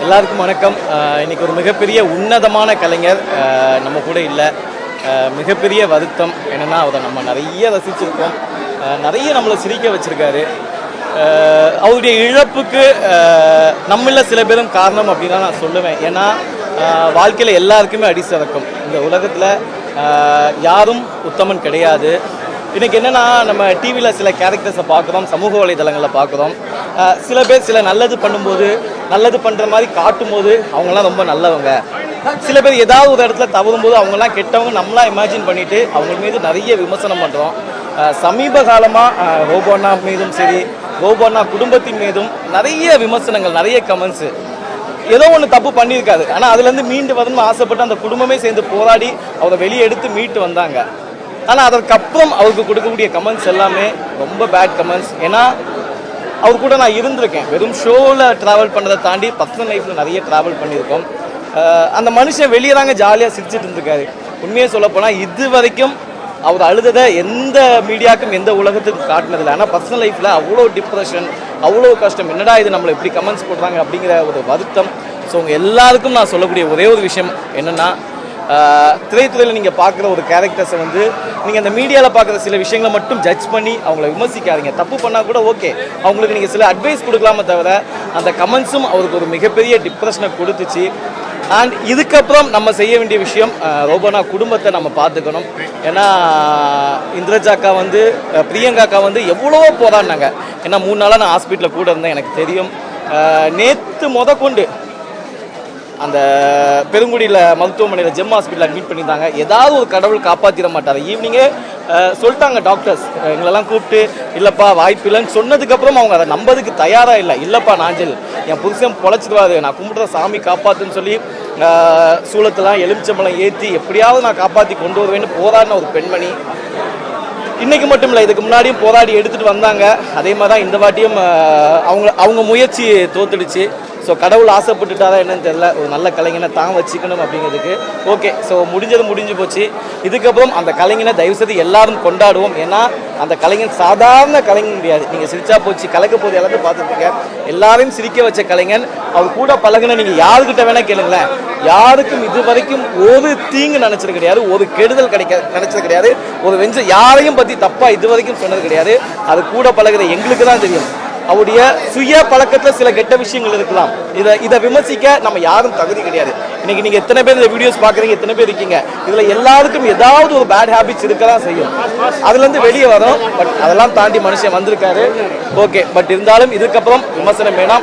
எல்லாருக்கும் வணக்கம். இன்னைக்கு ஒரு மிகப்பெரிய உன்னதமான கலைஞர் நம்ம கூட இல்லை. மிகப்பெரிய வருத்தம் என்னென்னா, அவரை நம்ம நிறைய ரசிச்சிருக்கோம், நிறைய நம்மளை சிரிக்க வச்சுருக்காரு. அவருடைய இழப்புக்கு நம்மள சில பேரும் காரணம் அப்படின்னு தான் நான் சொல்லுவேன். ஏன்னா வாழ்க்கையில் எல்லாருக்குமே அடிசறக்கும். இந்த உலகத்தில் யாரும் உத்தமன் கிடையாது. இன்றைக்கி என்னென்னா, நம்ம டிவியில் சில கேரக்டர்ஸை பார்க்குறோம், சமூக வலைதளங்களில் பார்க்குறோம். சில பேர் சில நல்லது பண்ணும்போது, நல்லது பண்ணுற மாதிரி காட்டும்போது அவங்களாம் ரொம்ப நல்லவங்க. சில பேர் ஏதாவது ஒரு இடத்துல தவறும்போது அவங்களாம் கெட்டவங்க நம்மளாம் இமேஜின் பண்ணிவிட்டு அவங்க மீது நிறைய விமர்சனம் பண்ணுறோம். சமீப காலமாக ரோபோனா மீதும் சரி, ரோபோனா குடும்பத்தின் மீதும் நிறைய விமர்சனங்கள், நிறைய கமெண்ட்ஸு. ஏதோ ஒன்று தப்பு பண்ணியிருக்காரு, ஆனால் அதுலேருந்து மீண்டு வரணும்னு ஆசைப்பட்டு அந்த குடும்பமே சேர்ந்து போராடி அவரை வெளியே எடுத்து மீட்டு வந்தாங்க. ஆனால் அதற்கப்புறம் அவருக்கு கொடுக்கக்கூடிய கமெண்ட்ஸ் எல்லாமே ரொம்ப பேட் கமெண்ட்ஸ். ஏன்னா அவர் கூட நான் இருந்திருக்கேன். வெறும் ஷோவில் ட்ராவல் பண்ணதை தாண்டி பர்சனல் லைஃப்பில் நிறைய ட்ராவல் பண்ணியிருக்கோம். அந்த மனுஷன் வெளியே தாங்க ஜாலியாக சிரிச்சிட்டு இருந்திருக்காரு. உண்மையை சொல்லப்போனால் இது வரைக்கும் அவர் அழுததை எந்த மீடியாவுக்கும் எந்த உலகத்துக்கும் காட்டினதில்லை. ஆனால் பர்சனல் லைஃப்பில் அவ்வளோ டிப்ரெஷன், அவ்வளோ கஷ்டம். என்னடா இது நம்மளை எப்படி கமெண்ட்ஸ் போடுறாங்க அப்படிங்கிற ஒரு வருத்தம். ஸோ உங்கள் எல்லாருக்கும் நான் சொல்லக்கூடிய ஒரே ஒரு விஷயம் என்னென்னா, திரைத்துறையில் நீங்கள் பார்க்குற ஒரு கேரக்டர்ஸை நீங்கள் அந்த மீடியாவில் பார்க்குற சில விஷயங்களை மட்டும் ஜட்ஜ் பண்ணி அவங்கள விமர்சிக்காதீங்க. தப்பு பண்ணால் கூட ஓகே, அவங்களுக்கு நீங்கள் சில அட்வைஸ் கொடுக்கலாமே தவிர அந்த கமெண்ட்ஸும் அவருக்கு ஒரு மிகப்பெரிய டிப்ரெஷனை கொடுத்துச்சு. அண்ட் இதுக்கப்புறம் நம்ம செய்ய வேண்டிய விஷயம், ரோபோனா குடும்பத்தை நம்ம பார்த்துக்கணும். ஏன்னா இந்திரஜாக்கா பிரியங்காக்கா எவ்வளவோ போராடினாங்க. ஏன்னா 3 நாளாக நான் ஹாஸ்பிட்டலில் கூட இருந்தேன், எனக்கு தெரியும். நேற்று கொண்டு அந்த பெருங்குடியில் மருத்துவமனையில் ஜெம் ஹாஸ்பிட்டல் அட்மிட் பண்ணியிருந்தாங்க. ஏதாவது ஒரு கடவுள் காப்பாற்றிட மாட்டார். ஈவினிங்கே சொல்லிட்டாங்க டாக்டர்ஸ் எங்களெல்லாம் கூப்பிட்டு, இல்லைப்பா வாய்ப்பு இல்லைன்னு சொன்னதுக்கப்புறம் அவங்க அதை நம்பதுக்கு தயாராக இல்லை. இல்லைப்பா நாஞ்சல், என் புருஷன் பொழைச்சிடுவாரு, நான் கும்பிட்ற சாமி காப்பாற்றுன்னு சொல்லி சூளத்தெல்லாம் எலுமிச்சம்பழம் ஏற்றி எப்படியாவது நான் காப்பாற்றி கொண்டு வருவேன்னு போராடின ஒரு பெண்மணி. இன்றைக்கி மட்டும் இல்லை, இதுக்கு முன்னாடியும் போராடி எடுத்துகிட்டு வந்தாங்க. அதே மாதிரி தான் இந்த வாட்டியும் அவங்க முயற்சி தோத்துடுச்சு. ஸோ கடவுள் ஆசைப்பட்டுட்டாரா என்னன்னு தெரியல, ஒரு நல்ல கலைஞனை தான் வச்சுக்கணும் அப்படிங்கிறதுக்கு. ஓகே, ஸோ முடிஞ்சு போச்சு. இதுக்கப்புறம் அந்த கலைஞனை தயவுசெய்து எல்லாரும் கொண்டாடுவோம். ஏன்னா அந்த கலைஞன் சாதாரண கலைஞன் கிடையாது. நீங்கள் சிரிச்சா போச்சு கலக்க போது எல்லாத்தையும் பார்த்துருப்பீங்க. எல்லாரையும் சிரிக்க வச்ச கலைஞன். அவர் கூட பழகுன நீங்கள் யாருக்கிட்ட வேணால் கேளுங்களேன், யாருக்கும் இது வரைக்கும் ஒரு தீங்கு நினச்சது கிடையாது, ஒரு கெடுதல் நினச்சது கிடையாது, ஒரு யாரையும் பற்றி தப்பாக இது வரைக்கும் சொன்னது கிடையாது. அது கூட பழகுற எங்களுக்கு தான் தெரியும். அவருடைய சுய பழக்கத்தில் சில கெட்ட விஷயங்கள் இருக்கலாம். இதை விமர்சிக்க நம்ம யாரும் தகுதி கிடையாது. இன்னைக்கு நீங்கள் எத்தனை பேர் இந்த வீடியோஸ் பார்க்குறீங்க, எத்தனை பேர் இருக்கீங்க, இதில் எல்லாருக்கும் ஏதாவது ஒரு பேட் ஹேபிட்ஸ் இருக்க தான் செய்யும். அதுலேருந்து வெளியே வரும். பட் அதெல்லாம் தாண்டி மனுஷன் வந்திருக்காரு. ஓகே, பட் இருந்தாலும் இதுக்கப்புறம் விமர்சனம் வேணாம்.